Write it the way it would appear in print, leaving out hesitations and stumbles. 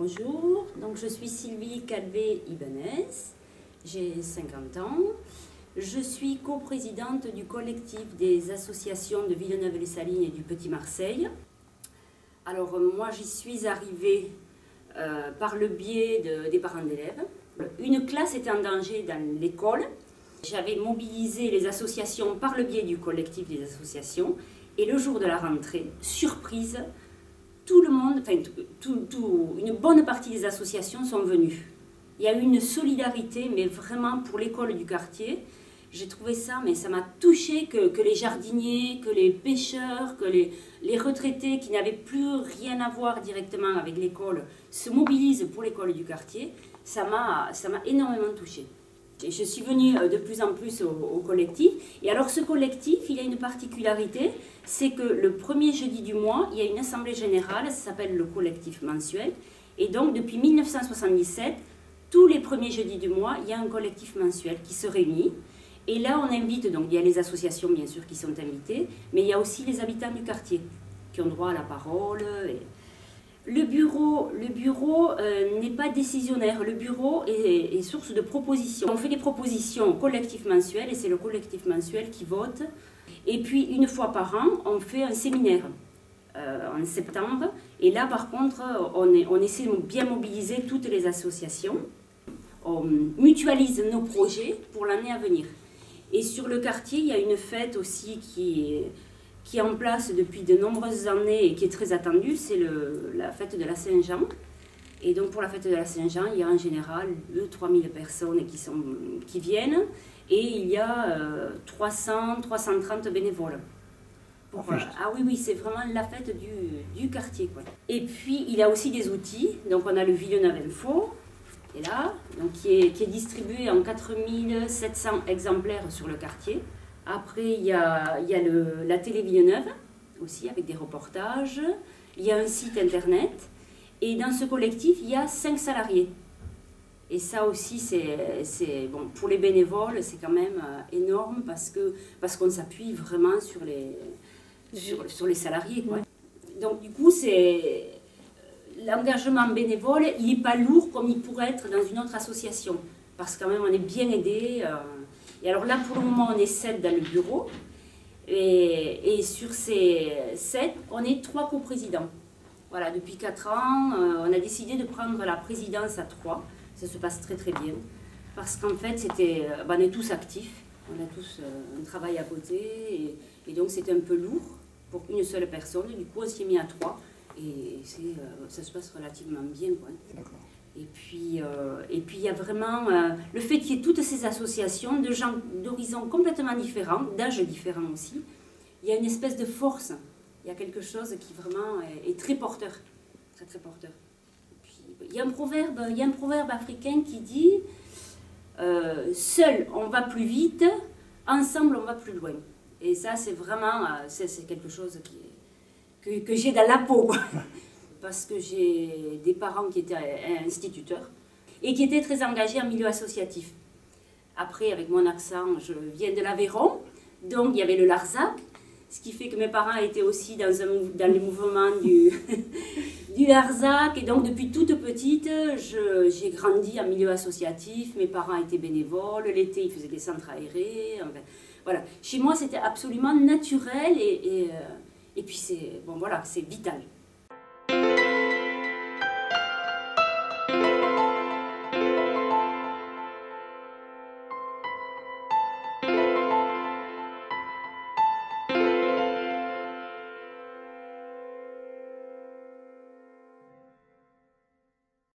bonjour, donc je suis Sylvie Calvé-Ibanez, j'ai 50 ans. Je suis coprésidente du collectif des associations de Villeneuve-les-Salines et du Petit Marseille. Alors moi j'y suis arrivée par le biais des parents d'élèves. Une classe était en danger dans l'école. J'avais mobilisé les associations par le biais du collectif des associations. Et le jour de la rentrée, surprise, tout le monde, enfin une bonne partie des associations sont venues. Il y a eu une solidarité, mais vraiment pour l'école du quartier. J'ai trouvé ça, mais ça m'a touchée que les jardiniers, que les pêcheurs, que les retraités qui n'avaient plus rien à voir directement avec l'école se mobilisent pour l'école du quartier. Ça m'a énormément touchée. Je suis venue de plus en plus au collectif. Et alors ce collectif, il a une particularité, c'est que le premier jeudi du mois, il y a une assemblée générale, ça s'appelle le collectif mensuel. Et donc depuis 1977, tous les premiers jeudis du mois, il y a un collectif mensuel qui se réunit. Et là, on invite, donc il y a les associations bien sûr qui sont invitées, mais il y a aussi les habitants du quartier qui ont droit à la parole. Le bureau n'est pas décisionnaire, le bureau est source de propositions. On fait des propositions au collectif mensuel et c'est le collectif mensuel qui vote. Et puis une fois par an, on fait un séminaire en septembre. Et là par contre, on essaie de bien mobiliser toutes les associations. On mutualise nos projets pour l'année à venir. Et sur le quartier, il y a une fête aussi qui est en place depuis de nombreuses années et qui est très attendue, c'est la fête de la Saint-Jean. Et donc pour la fête de la Saint-Jean, il y a en général 2-3 000 personnes qui viennent et il y a 300-330 bénévoles. Ah oui, c'est vraiment la fête du quartier, quoi. Et puis il y a aussi des outils, donc on a le Villeneuve Info, et là, donc qui est distribué en 4700 exemplaires sur le quartier. Après, il y a la télé Villeneuve, aussi avec des reportages. Il y a un site internet. Et dans ce collectif, il y a 5 salariés. Et ça aussi, bon, pour les bénévoles, c'est quand même énorme parce qu'on s'appuie vraiment sur les salariés, quoi. Donc du coup, l'engagement bénévole, il n'est pas lourd comme il pourrait être dans une autre association. Parce que quand même, on est bien aidé. Et alors là, pour le moment, on est 7 dans le bureau. Et sur ces 7, on est 3 coprésidents. Voilà, depuis 4 ans, on a décidé de prendre la présidence à 3. Ça se passe très très bien. Parce qu'en fait, on est tous actifs. On a tous un travail à côté. Et donc, c'était un peu lourd pour une seule personne. Du coup, on s'y est mis à 3. Et ça se passe relativement bien, quoi. Et puis il y a vraiment le fait qu'il y ait toutes ces associations de gens d'horizons complètement différents, d'âges différents aussi. Il y a une espèce de force. Il y a quelque chose qui vraiment est très porteur. Très, très porteur. Et puis, il y a un proverbe africain qui dit seul on va plus vite, ensemble on va plus loin. Et ça, c'est vraiment c'est quelque chose que j'ai dans la peau, quoi. Parce que j'ai des parents qui étaient instituteurs et qui étaient très engagés en milieu associatif. Après, avec mon accent, je viens de l'Aveyron, donc il y avait le Larzac, ce qui fait que mes parents étaient aussi dans les mouvements du Larzac. Et donc, depuis toute petite, j'ai grandi en milieu associatif. Mes parents étaient bénévoles, l'été, ils faisaient des centres aérés. Enfin, voilà. Chez moi, c'était absolument naturel et puis, bon, voilà, c'est vital.